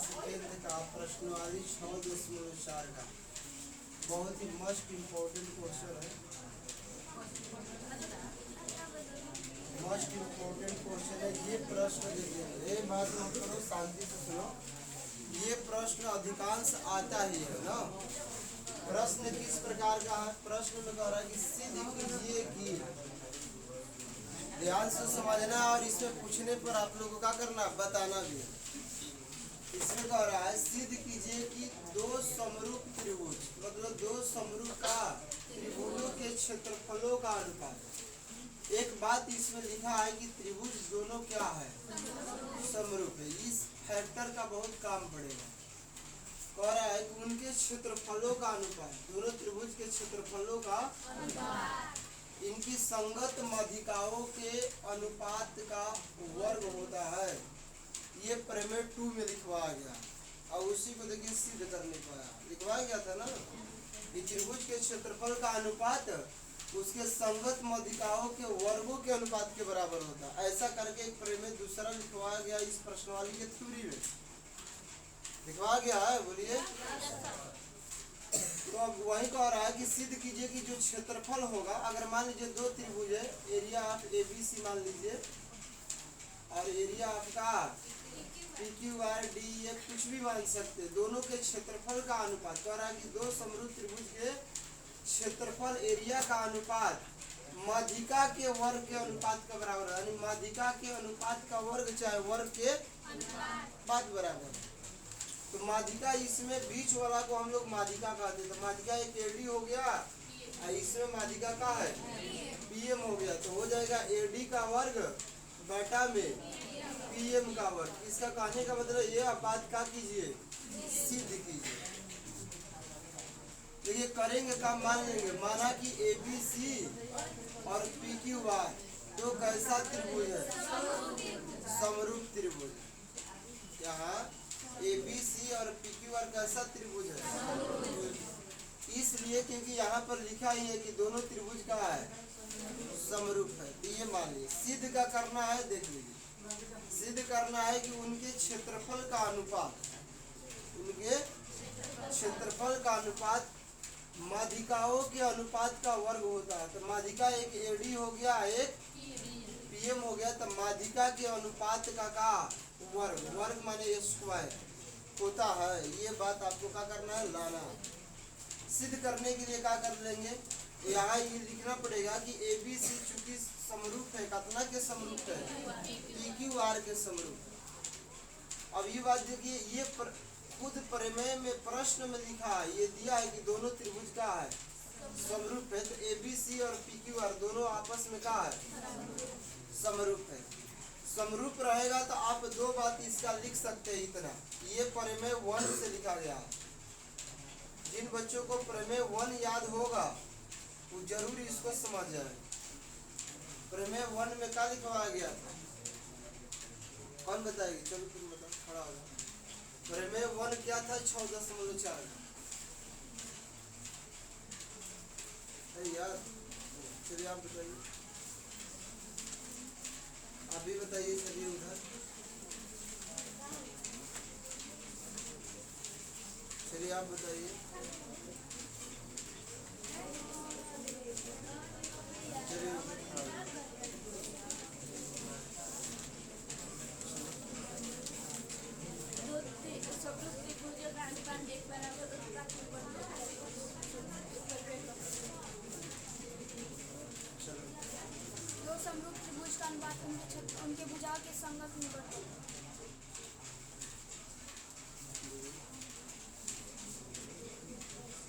Second का प्रश्नवाली 6.4 का बहुत ही मस्ट इम्पोर्टेंट क्वेश्चन है। मस्ट इम्पोर्टेंट क्वेश्चन है। ये प्रश्न देखिए, ये बात नोट करो, शांति से सुनो। ये प्रश्न अधिकांश आता ही है ना। प्रश्न किस प्रकार का है? प्रश्न में कह रहा है कि सिद्ध कीजिए कि, ध्यान से समझना और इसमें पूछने पर आप लोगों को क्या करना, बताना भी। इसमें कह रहा है सिद्ध कीजिए कि दो समरूप त्रिभुज, मतलब दो समरूप का त्रिभुजों के क्षेत्रफलों का अनुपात। एक बात इसमें लिखा है कि त्रिभुज दोनों क्या है, समरूप है। इस फैक्टर का बहुत काम पड़ेगा। कह रहा है कि उनके क्षेत्रफलों का अनुपात, दोनों त्रिभुज के क्षेत्रफलों का अनुपात इनकी संगत माध्यिकाओं के अनुपात का वर्ग होता है। ये प्रमेय 2 में लिखवाया गया और उसी को देखिए सिद्ध करने पाया, लिखवाया गया था ना कि त्रिभुज के क्षेत्रफल का अनुपात उसके संगत माध्यिकाओं के वर्गों के अनुपात के बराबर होता है। ऐसा करके एक प्रमेय दूसरा लिखवाया गया इस प्रश्नवाली के थ्योरी में लिखवाया गया है। बोलिए। तो अब वही कह रहा है कि सिद्ध कीजिए कि जो क्षेत्रफल होगा, अगर मान लीजिए दो त्रिभुज है, एरिया ऑफ ABC मान लीजिए और एरिया आपका PQRDF कुछ भी मान सकते, दोनों के क्षेत्रफल का अनुपात। कह रहा है कि दो समरूप त्रिभुज के क्षेत्रफल एरिया का अनुपात माध्यिका के वर्ग के अनुपात का बराबर है। यानी माध्यिका के अनुपात का वर्ग चाहे वर्ग के अनुपात बराबर। तो माध्यिका, इसमें बीच वाला को हम लोग माध्यिका कहते हैं। तो माध्यिका एक AD हो गया और इसमें माध्यिका का है PM हो गया। तो हो जाएगा AD का वर्ग बटा में PM का वर्ग। इसका कहने का मतलब ये आप बात क्या कीजिए, सिद्ध कीजिए। तो ये करेंगे काम, मान लेंगे, माना कि ABC और PQR दो कैसा त्रिभुज है, समरूप त्रिभुज। यहाँ ABC और PQR कैसा त्रिभुज है, इसलिए क्योंकि यहाँ पर लिखा ही है कि दोनों त्रिभुज का है, समरूप है। तो ये मान लीजिए सिद्ध का करना है। देख लीजिए, सिद्ध करना है कि उनके क्षेत्रफल का अनुपात, उनके क्षेत्रफल का अनुपात माध्यिकाओं के अनुपात का वर्ग होता है। तो माध्यिका एक AD हो गया, एक PM हो गया। तो माध्यिका के अनुपात का वर्ग, वर्ग माने स्क्वायर होता है। ये बात आपको क्या करना है, लाना। सिद्ध करने के लिए क्या कर लेंगे, यहाँ ये लिखना पड़ेगा कि ABC चूंकि समरूप है, कितना के समरूप है, PQR के समरूप। अब ये बात देखिए, ये खुद प्रमेय में प्रश्न में लिखा है, ये दिया है कि दोनों त्रिभुज का है, समरूप है। तो ABC और PQR दोनों आपस में क्या है, समरूप है। समरूप रहेगा तो आप दो बात इसका लिख सकते हैं इतना। ये प्रमेय 1 से लिखा गया है। जिन बच्चों को प्रमेय 1 याद होगा वो जरूर इसको समझ जाए। प्रमेय 1 में क्या लिखवाया गया था, कौन बताएगी? चलो तुम बताओ, खड़ा हो जाओ। प्रमेय 1 क्या था? 6.4 यार। चलिए आप बताइए, अभी बताइए। चलिए उधर चलिए आप बताइए। चलिए दो समरूप त्रिभुज का अनुपात उनके भुजाओं के संगत में बढ़ता है।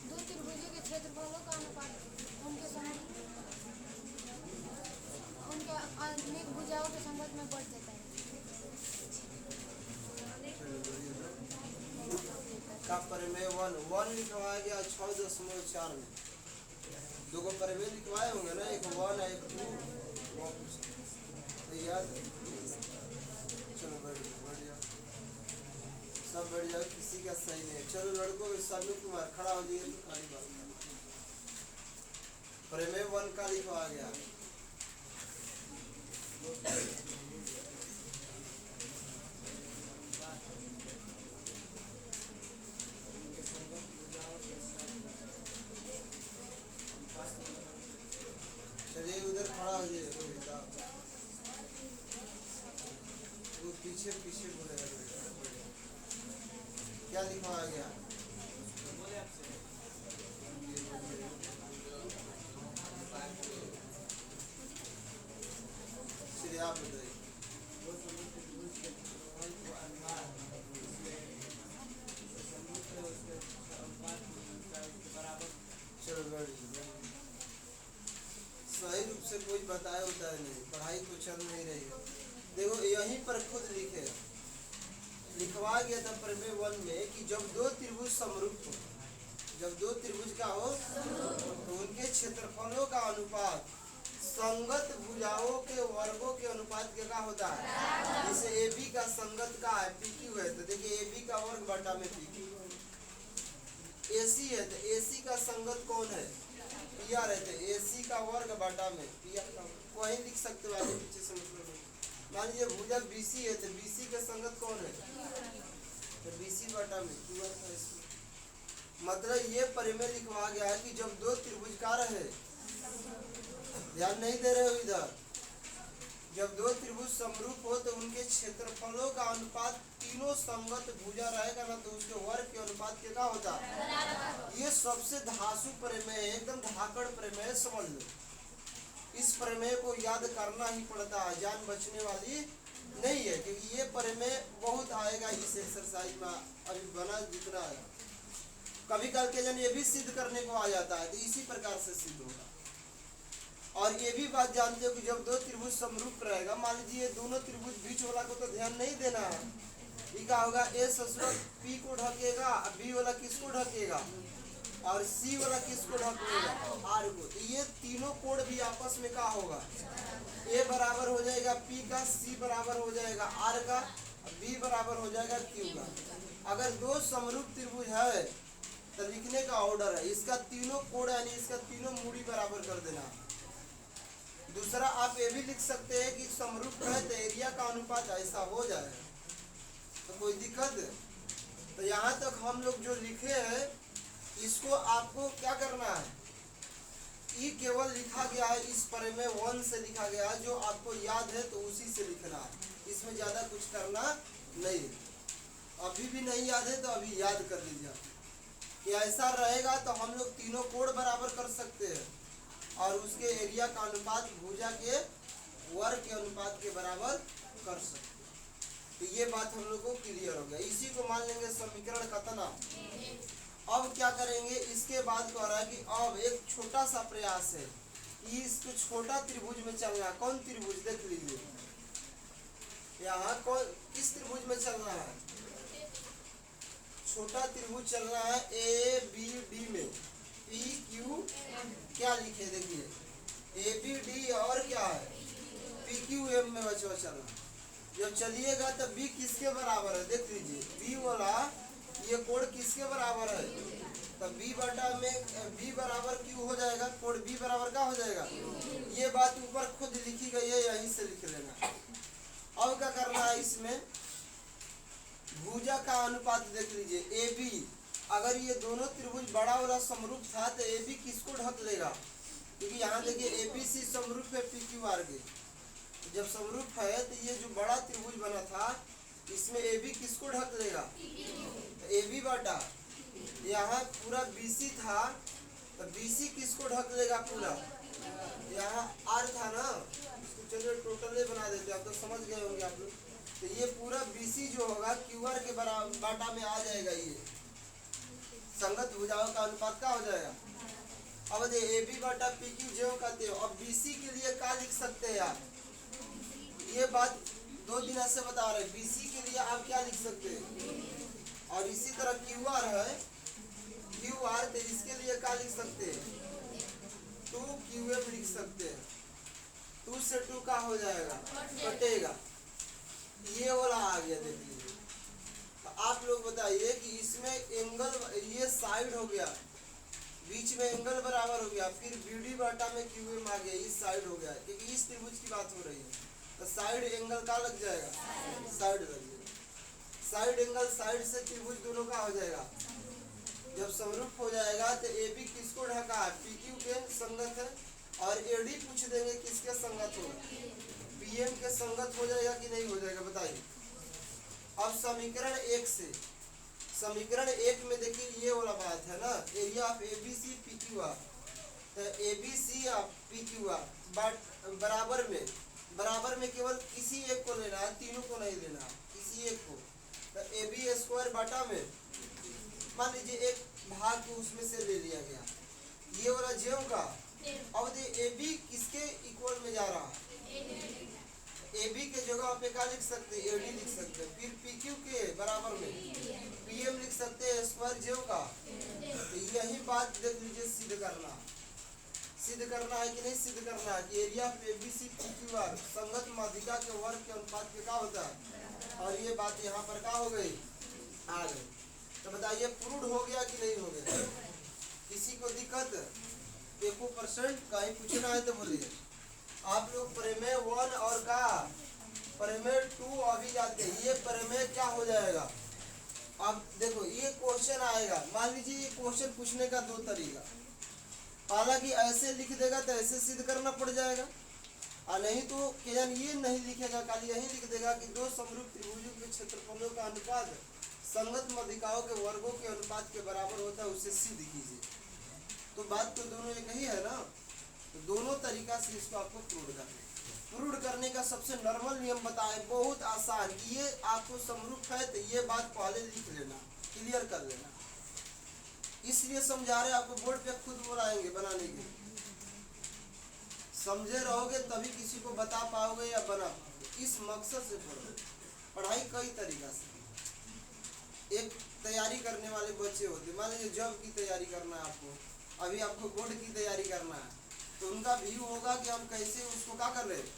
दो त्रिभुजों के क्षेत्रफलों का अनुपात उनके अनेक भुजाओं के संगत में बढ़ देता है। का प्रमेय 1 लिखवाया गया 6.4 में। दो को प्रमेय लिखवाए होंगे ना, एक 1 है, एक 2। याद, चलो बैठ जाओ, सब बैठ जाओ, किसी का सही नहीं। चलो लड़कों, शामिल कुमार खड़ा हो जाइए। तो खाली बात, प्रमेय 1 का लिखवाया गया। पीछे पीछे बोलेगा क्या लिखा आ गया चलिए आप बताइए चलो सही रूप से कोई बताया होता है नहीं पढ़ाई तो चल नहीं रही है देखो यहीं पर खुद लिखे लिखवा गया था प्रमेय 1 में कि जब दो त्रिभुज समरूप हो जब दो त्रिभुज का हो तो उनके क्षेत्रफलों का अनुपात संगत भुजाओं के वर्गों के अनुपात के का होता है जैसे AB का संगत का है PQ है तो देखिए AB का वर्ग बटा में PQ AC है तो AC का संगत कौन है PR है तो AC का वर्ग बटा में PR का वही लिख सकते हो आगे पीछे से मतलब मान लीजिए भुजा BC है तो BC का संगत कौन है तो BC बटा में QR का मतलब ये परिमेय लिखवा गया है कि जब दो त्रिभुजकार है ध्यान नहीं दे रहे हो इधर जब दो त्रिभुज समरूप हो तो उनके क्षेत्रफलों का अनुपात तीनों संगत भुजा रहेगा ना तो उसके वर्ग के अनुपात के का होता है ये सबसे धांसू प्रमेय है एकदम धाकड़ प्रमेय समझ लो इस प्रमेय को याद करना ही पड़ता है जान बचने वाली नहीं है क्योंकि ये प्रमेय बहुत आएगा इस एक्सरसाइज में अभी बना जितना है कभी कल के जन ये भी सिद्ध करने को आ जाता है तो इसी प्रकार से सिद्ध होगा और ये भी बात जानते हो कि जब दो त्रिभुज समरूप रहेगा मान लीजिए दोनों त्रिभुज बीच वाला को तो ध्यान नहीं देना है ये क्या होगा ए ससुर P को ढकेगा B वाला किसको ढकेगा और C वाला किसको ढकेगा R को तो ये तीनों कोण भी आपस में क्या होगा A बराबर हो जाएगा P का C बराबर हो जाएगा R का B बराबर हो जाएगा Q का अगर दो समरूप त्रिभुज है तो लिखने का ऑर्डर है इसका तीनों कोण यानी इसका तीनों मूड़ी बराबर कर देना दूसरा आप ये भी लिख सकते हैं कि समरूप है तो एरिया का अनुपात ऐसा हो जाए तो कोई दिक्कत है तो यहाँ तक हम लोग जो लिखे हैं इसको आपको क्या करना है ये केवल लिखा गया है इस प्रमेय 1 से लिखा गया है जो आपको याद है तो उसी से लिखना है इसमें ज़्यादा कुछ करना नहीं है अभी भी नहीं याद है तो अभी याद कर लीजिए कि ऐसा रहेगा तो हम लोग तीनों कोण बराबर कर सकते हैं और उसके एरिया का अनुपात भुजा के वर्ग के अनुपात के बराबर कर सकते तो ये बात हम लोग को क्लियर हो गया इसी को मान लेंगे समीकरण कितना अब क्या करेंगे इसके बाद कह रहा है कि अब एक छोटा सा प्रयास है कि इसको छोटा त्रिभुज में चलना कौन त्रिभुज देख लीजिए यहाँ कौन किस त्रिभुज में चल रहा है छोटा त्रिभुज चल रहा है ABD में PQ क्या लिखे देखिए ABD और क्या है PQM में बचा चलना जब चलिएगा तो B किसके बराबर है देख लीजिए B वाला ये कोण किसके बराबर है तो B बटा में B बराबर Q हो जाएगा कोण B बराबर क्या हो जाएगा ये बात ऊपर खुद लिखी गई है यहीं से लिख लेना अब क्या करना है इसमें भुजा का अनुपात देख लीजिए AB अगर ये दोनों त्रिभुज बड़ा वाला समरूप था तो AB किसको ढक लेगा क्योंकि यहाँ देखिए ABC समरूप है PQR के जब समरूप है तो ये जो बड़ा त्रिभुज बना था इसमें AB किसको ढक लेगा तो AB बटा यहाँ पूरा BC था तो BC किसको ढक लेगा पूरा यहाँ R था ना इसको चलिए टोटल बना देते आप तो समझ गए होंगे आप लोग तो ये पूरा BC जो होगा QR के बराबर बाटा में आ जाएगा ये संगत भुजाओं का अनुपात क्या हो जाएगा अब देखिए AB बटा PQ जो कहते हो अब BC के लिए क्या लिख सकते हैं आप ये बात 2 दिन से बता रहे BC के लिए आप क्या लिख सकते हैं और इसी तरह QR है QR तो इसके लिए क्या लिख सकते हैं 2QM लिख सकते हैं 2 से 2 का हो जाएगा कटेगा ये वाला आ गया देख लीजिए तो आप लोग बताइए कि इसमें एंगल ये साइड हो गया बीच में एंगल बराबर हो गया फिर BD बटा में QM आ गया इस साइड हो गया क्योंकि इस त्रिभुज की बात हो रही है तो साइड एंगल का लग जाएगा साइड लग जाएगा साइड एंगल साइड से त्रिभुज दोनों का हो जाएगा जब समरूप हो जाएगा तो AB किसको ढका है PQ के संगत है और AD पूछ देंगे किसके संगत होगा PM के संगत हो जाएगा कि नहीं हो जाएगा बताइए अब समीकरण 1 से, समीकरण 1 में देखिए ये वाला बात है ना, area of ABC P Q R, तो ABC of P Q R बराबर में केवल किसी एक को लेना है, तीनों को नहीं लेना है, किसी एक को। तो ए बी स्क्वायर बटा में मान लीजिए एक भाग को उसमें से ले लिया गया, ये वाला जेव का। अब ए बी किसके इक्वल में जा रहा है, ए बी के जगह पे क्या लिख सकते हैं, एडी लिख सकते हैं, फिर पी क्यू के बराबर में पीएम लिख सकते हैं स्क्वायर जेव का। तो यही बात देख लीजिए, सिद्ध करना है कि नहीं सिद्ध करना है कि area of ABC P Q are संगत माध्यिका के वर्ग के अनुपात के क्या होता है, और ये बात यहाँ पर क्या हो गई, आ गई। तो बताइए प्रूव हो गया कि नहीं हो गया, किसी को दिक्कत 1% कहीं पूछना है तो बोलिए। आप लोग प्रमेय 1 और का प्रमेय 2 अभी जाते हैं, ये प्रमेय क्या हो जाएगा। अब देखो ये क्वेश्चन आएगा, मान लीजिए ये क्वेश्चन पूछने का 2 तरीका, हालांकि ऐसे लिख देगा तो ऐसे सिद्ध करना पड़ जाएगा, और नहीं तो क्या ये नहीं लिखेगा, खाली यही लिख देगा कि दो समरूप त्रिभुजों के क्षेत्रफलों का अनुपात संगत माध्यिकाओं के वर्गों के अनुपात के बराबर होता है, उसे सिद्ध कीजिए। तो बात तो दोनों एक ही है ना, तो दोनों तरीका से इसको आपको प्रूव करने का सबसे नॉर्मल नियम बताए, बहुत आसान। ये आपको समरूप है तो ये बात पहले लिख लेना, क्लियर कर लेना, इसलिए समझा रहे आपको, बोर्ड पे खुद बुलाएंगे बनाने के, समझे रहोगे तभी किसी को बता पाओगे या बना पाओगे। इस मकसद से पढ़ो, पढ़ाई कई तरीका से। एक तैयारी करने वाले बच्चे होते, मान लीजिए जॉब की तैयारी करना है आपको, अभी आपको बोर्ड की तैयारी करना है, तो उनका व्यू होगा कि हम कैसे उसको क्या कर रहे हैं,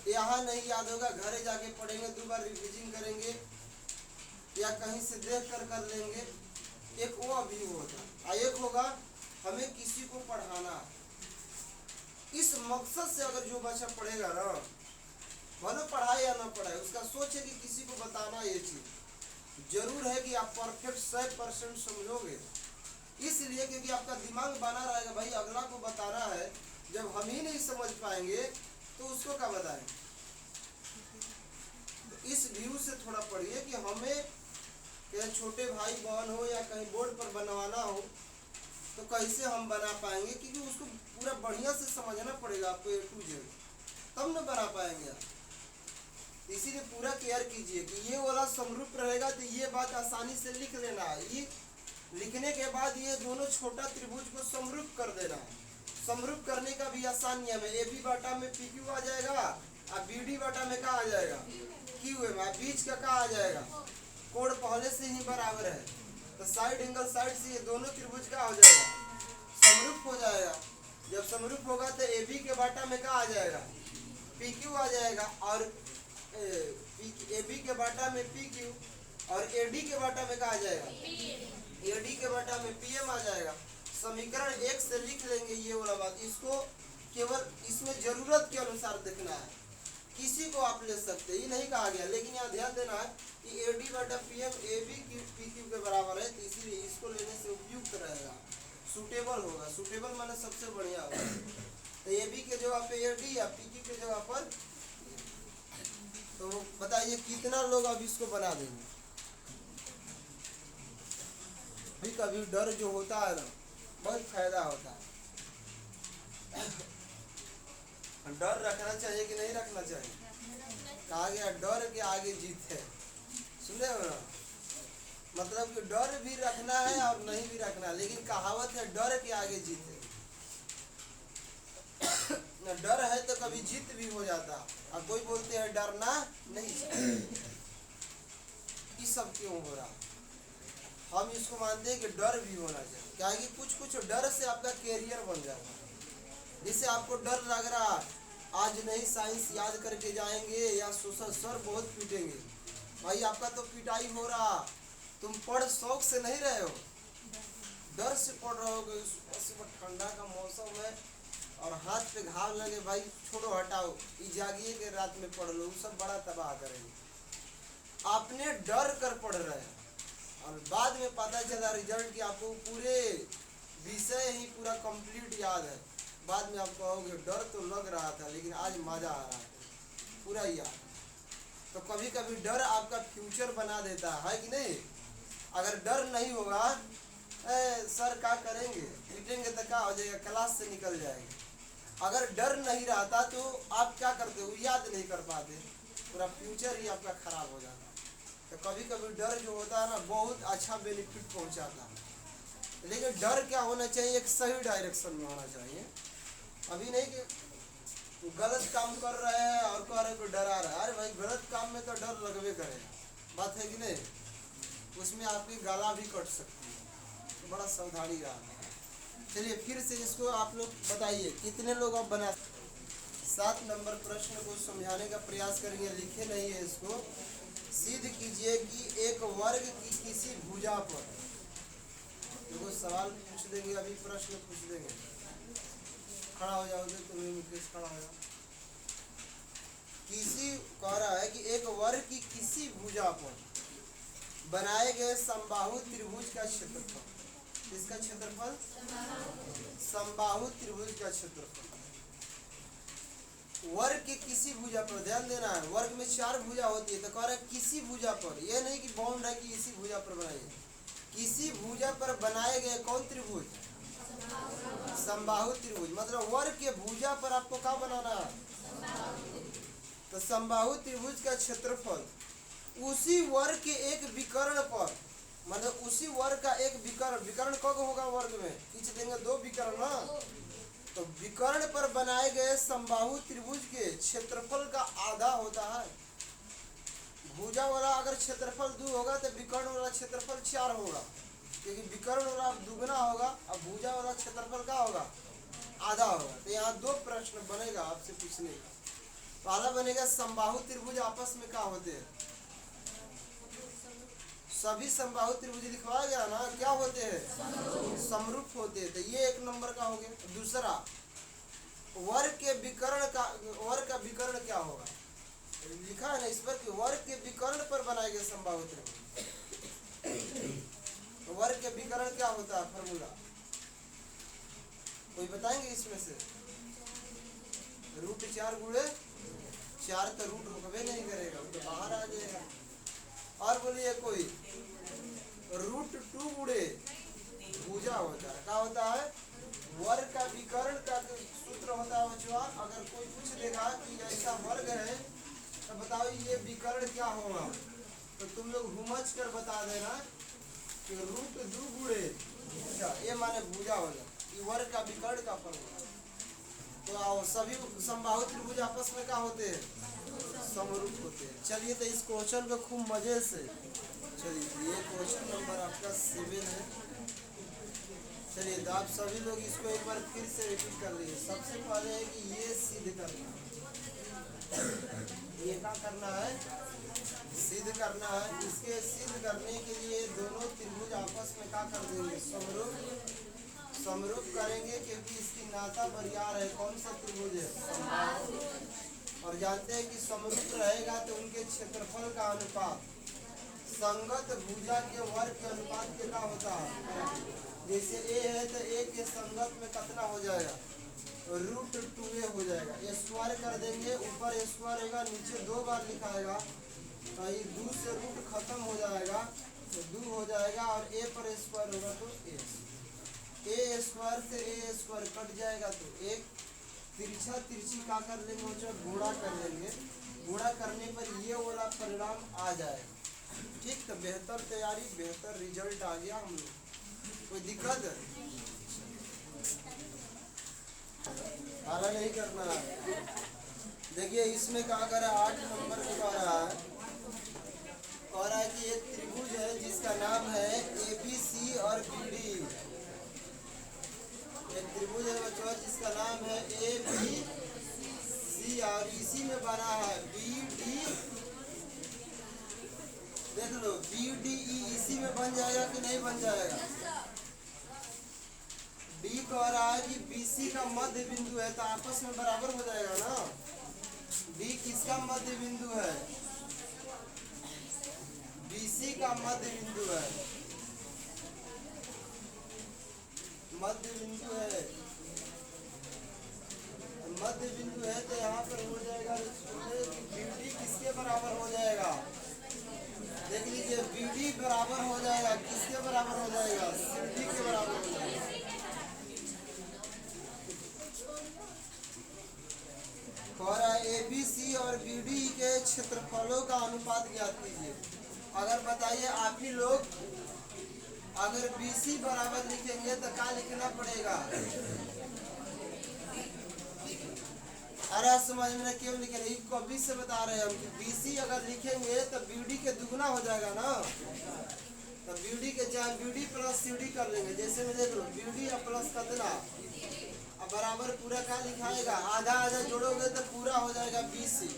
यहाँ नहीं याद होगा, घरे जाके पढ़ेंगे, 2 बार रिविजन करेंगे या कहीं से देख कर लेंगे। एक वो व्यू होता है, एक होगा हमें किसी को पढ़ाना। इस मकसद से अगर जो बच्चा पढ़ेगा ना, भले पढ़ाए या ना पढ़ाए, उसका सोच है कि किसी को बताना ये चीज जरूर है कि आप परफेक्ट 100% समझोगे, इसलिए क्योंकि आपका दिमाग बना रहेगा, भाई अगला को बताना है, जब हम ही नहीं समझ पाएंगे तो उसको क्या बताएंगे। तो इस व्यू से थोड़ा पढ़िए कि हमें क्या छोटे भाई बहन हो या कहीं बोर्ड पर बनवाना हो तो कैसे हम बना पाएंगे, क्योंकि उसको पूरा बढ़िया से समझना पड़ेगा आपको A to Z, तब न बना पाएंगे आप। इसीलिए पूरा केयर कीजिए कि ये वाला समरूप रहेगा तो ये बात आसानी से लिख लेना है, ये लिखने के बाद ये दोनों छोटा त्रिभुज को समरूप कर देना है। समरूप करने का भी आसान नियम है, ए बी बाटा में पी क्यू आ जाएगा और बी डी बाटा में क्या आ जाएगा, क्यू एम, बीच का क्या आ जाएगा, कोण पहले से ही बराबर है, तो साइड एंगल साइड से ये दोनों त्रिभुज का हो जाएगा, समरूप हो जाएगा। जब समरूप होगा तो ए बी के बाटा में क्या आ जाएगा, पी क्यू आ जाएगा, और ए बी के बाटा में पी क्यू, और ए डी के बाटा में क्या आ जाएगा, ए डी के बाटा में पी एम आ जाएगा। समीकरण 1 से लिख लेंगे ये वाला बात, इसको केवल इसमें जरूरत के अनुसार देखना है, किसी को आप ले सकते, ये नहीं कहा गया, लेकिन यहाँ ध्यान देना है कि ए डी बटा P M A B P Q के बराबर है, तो इसीलिए इसको लेने से उपयुक्त रहेगा, सूटेबल होगा। सूटेबल माने सबसे बढ़िया होगा। तो ए बी के जगह पे ए डी या पी क्यू के जगह पर, तो बताइए कितना लोग अब इसको बना देंगे। भी कभी डर जो होता है ना, बहुत फायदा होता है। डर रखना चाहिए कि नहीं रखना चाहिए, कहा गया डर के आगे जीत है, सुने हो ना, मतलब कि डर भी रखना है और नहीं भी रखना, लेकिन कहावत है डर के आगे जीत है। डर है तो कभी जीत भी हो जाता, और कोई बोलते हैं डरना नहीं चाहिए। ये सब क्यों हो रहा, हम इसको मानते हैं कि डर भी होना चाहिए, क्या कि कुछ डर से आपका कैरियर बन जाएगा। जिससे आपको डर लग रहा आज नहीं साइंस याद करके जाएंगे या सोशल सर बहुत पीटेंगे, भाई आपका तो पिटाई हो रहा, तुम पढ़ शौक से नहीं रहे हो, डर से पढ़ रहे हो कि ठंडा का मौसम है और हाथ पे घाव लगे, भाई छोड़ो हटाओ, जागिए के रात में पढ़ लो, सब बड़ा तबाह करेंगे। आपने डर कर पढ़ रहे हैं और बाद में पता चला रिजल्ट कि आपको पूरे विषय ही पूरा कंप्लीट याद है, बाद में आप कहोगे डर तो लग रहा था लेकिन आज मजा आ रहा है, पूरा याद। तो कभी कभी डर आपका फ्यूचर बना देता है कि नहीं। अगर डर नहीं होगा, सर क्या करेंगे, पीटेंगे तो क्या हो जाएगा, क्लास से निकल जाएंगे। अगर डर नहीं रहता तो आप क्या करते हो, याद नहीं कर पाते, पूरा फ्यूचर ही आपका खराब हो जाता। तो कभी कभी डर जो होता है ना, बहुत अच्छा बेनिफिट पहुंचाता है। लेकिन डर क्या होना चाहिए, एक सही डायरेक्शन में होना चाहिए। अभी नहीं कि गलत काम कर रहे हैं और कह रहे को डरा रहा है। अरे भाई, गलत काम में तो डर लगवे करेगा, बात है कि नहीं। उसमें आपकी गाला भी कट सकती है, तो बड़ा सावधानी रहा। चलिए फिर से इसको आप लोग बताइए, कितने लोग आप बना। 7 नंबर प्रश्न को समझाने का प्रयास करेंगे, लिखे नहीं है इसको। सिद्ध कीजिए कि एक वर्ग की किसी भुजा पर, देखो सवाल पूछ देंगे, अभी प्रश्न पूछ देंगे। खड़ा हो जाओगे तो मुकेश, खड़ा हो जाओ। किसी कह रहा है कि एक वर्ग की किसी भुजा पर बनाए गए समबाहु त्रिभुज का क्षेत्रफल, इसका क्षेत्रफल, समबाहु त्रिभुज का क्षेत्रफल। वर्ग के किसी भुजा पर, ध्यान देना है, वर्ग में 4 भुजा होती है, तो कह रहा है किसी भुजा पर, यह नहीं कि बाउंड है कि इसी भुजा पर बनाइए, किसी भुजा पर बनाए गए कौन त्रिभुज, समबाहु त्रिभुज। मतलब वर्ग के भुजा पर आपको क्या बनाना है, तो समबाहु त्रिभुज का क्षेत्रफल उसी वर्ग के एक विकर्ण पर, मतलब उसी वर्ग का एक विकर्ण, विकर्ण कब होगा वर्ग में, खींच देंगे 2 विकर्ण ना, तो विकर्ण पर बनाए गए समबाहु त्रिभुज के क्षेत्रफल का आधा होता है। भुजा वाला अगर क्षेत्रफल 2 होगा तो विकर्ण वाला क्षेत्रफल 4 होगा, क्योंकि विकर्ण वाला दुगना होगा और भुजा वाला क्षेत्रफल क्या होगा, आधा होगा। तो यहाँ 2 प्रश्न बनेगा आपसे पूछने का। पहला बनेगा समबाहु त्रिभुज आपस में क्या होते हैं, सभी समबाहु त्रिभुज लिखवाया गया ना, क्या होते हैं, समरूप होते हैं। तो ये 1 नंबर का हो गया। दूसरा, वर्ग के विकर्ण का, वर्ग का विकर्ण क्या होगा, लिखा है ना इस पर कि वर्ग के विकर्ण पर बनाए गए समबाहु त्रिभुज। वर्ग के विकर्ण क्या होता है, फॉर्मूला कोई बताएंगे इसमें से, √4 गुणे 4, तो रूट रुकवे नहीं करेगा, तो बाहर आ जाएगा। और बोलिए कोई, √2 गुणे भुजा होता है, क्या होता है, वर्ग का विकर्ण का सूत्र होता है बच्चों। अगर कोई पूछ देगा कि ऐसा वर्ग है तो बताओ ये विकर्ण क्या होगा, तो तुम लोग हुमच कर बता देना कि √2 गुणे भुजा, ये माने भुजा होगा, ये वर्ग का विकर्ण का फॉर्मूला। तो आओ, सभी समबाहु त्रिभुज आपस में क्या होते हैं, समरूप होते हैं। चलिए तो इस क्वेश्चन को खूब मजे से, चलिए ये क्वेश्चन नंबर आपका 7 है। चलिए तो आप सभी लोग इसको एक बार फिर से रिपीट कर लीजिए। सबसे पहले है कि ये सिद्ध करना, ये क्या करना है, सिद्ध करना है। इसके सिद्ध करने के लिए दोनों त्रिभुज आपस में क्या कर देंगे, समरूप, समरूप करेंगे, क्योंकि इसकी नाता बरियार है। कौन सा त्रिभुज है, और जानते हैं कि समरूप रहेगा तो उनके क्षेत्रफल का अनुपात संगत भुजा के वर्ग के अनुपात के क्या होता है। जैसे ए है तो ए के संगत में कितना हो जाएगा, √2a हो जाएगा। ये स्क्वायर कर देंगे, ऊपर स्क्वायर रहेगा, नीचे 2 बार लिखाएगा, तो ये 2 से रूट खत्म हो जाएगा, तो 2 हो जाएगा, और ए पर स्क्वायर होगा तो ए स्क्वायर से ए स्क्वायर कट जाएगा, तो एक तिरछा तिरछी का कर लेंगे बच्चों, गुणा कर लेंगे। गुणा करने पर ये वाला परिणाम आ जाएगा। ठीक, तो बेहतर तैयारी, बेहतर रिजल्ट आ गया हम लोग। कोई दिक्कत है, हाला नहीं करना है। देखिए इसमें क्या कर रहा है, 8 नंबर में कह रहा है, कह रहा है कि एक त्रिभुज है जिसका नाम है ABC और BD। एक त्रिभुज है बच्चों जिसका नाम है ABC और इसी में बना है BD। देख लो BDE इसी में बन जाएगा कि नहीं बन जाएगा। B कह रहा है कि BC का मध्य बिंदु है, तो आपस में बराबर हो जाएगा ना। B किसका मध्य बिंदु है, BC का मध्य बिंदु है, मध्य बिंदु है, मध्य बिंदु है, तो यहाँ पर हो जाएगा BD किसके बराबर हो जाएगा, ABC और BD के क्षेत्रफलों का अनुपात ज्ञात कीजिए। अगर बताइए आप ही लोग, अगर BC बराबर लिखेंगे तो क्या लिखना पड़ेगा? अरे समझ में क्यों लिखे रहे, कभी से बता रहे हैं हम कि BC अगर लिखेंगे तो BD के दुगना हो जाएगा ना। तो BD के चाहे BD प्लस CD कर लेंगे। जैसे में देख लो BD प्लस कितना अब बराबर पूरा क्या लिखाएगा, आधा आधा जोड़ोगे तो पूरा हो जाएगा BC।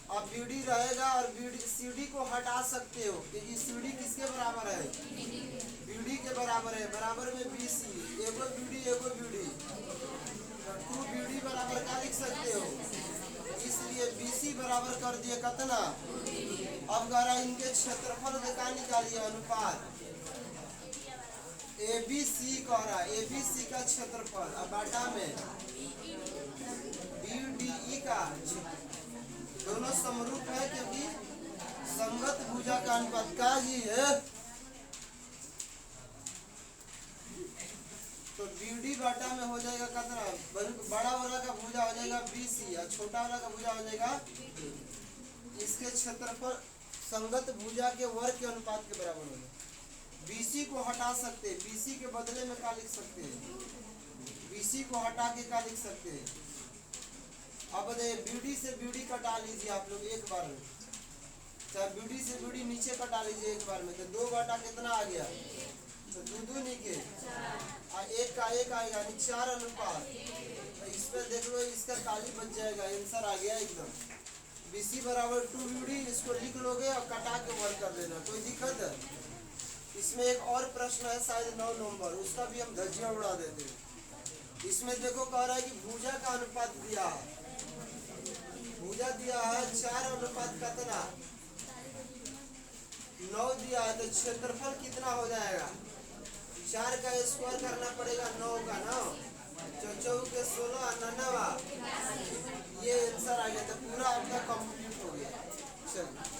अब BD रहेगा और CD को हटा सकते हो क्योंकि CD किसके बराबर है? BD के बराबर है। बराबर में BC, एगो BD 2BD बराबर क्या लिख सकते हो? इसलिए BC बराबर कर दिए कितना। अब जरा इनके क्षेत्रफल का निकालिए अनुपात। ABC कह रहा है, ABC का क्षेत्रफल अब बाटा में BDE का, दोनों समरूप है क्योंकि संगत भुजा का अनुपात का ही है। तो BD बाटा में हो जाएगा कितना, बड़ा वाला का भुजा हो जाएगा BC और छोटा वाला का भुजा हो जाएगा। इसके क्षेत्रफल संगत भुजा के वर्ग के अनुपात के बराबर होगा। BC को हटा सकते हैं, BC के बदले में क्या लिख सकते हैं? BC को हटा के क्या लिख सकते हैं? अब BD से BD कटा लीजिए आप लोग एक बार में, चाहे BD से BD नीचे कटा लीजिए एक बार में, तो 2 बटा कितना आ गया? तो 2 निके और 1 का 1 आएगा, 4 अनुपात। तो इस पर देख लो इसका ताली बच जाएगा, आंसर आ गया एकदम। BC बराबर 2BD, इसको लिख लोगे और कटा के वर्क कर लेना, कोई दिक्कत है? इसमें एक और प्रश्न है शायद 9 नंबर, उसका भी हम धज्जियां उड़ा देते हैं। इसमें देखो कह रहा है कि भुजा का अनुपात दिया है, भुजा दिया है 4 अनुपात कितना 9 दिया है, तो क्षेत्रफल कितना हो जाएगा? 4 का स्क्वायर करना पड़ेगा 9 का, 9 4 के 16 99, ये आंसर आ गया। तो पूरा आपका कंप्लीट हो गया। चलो।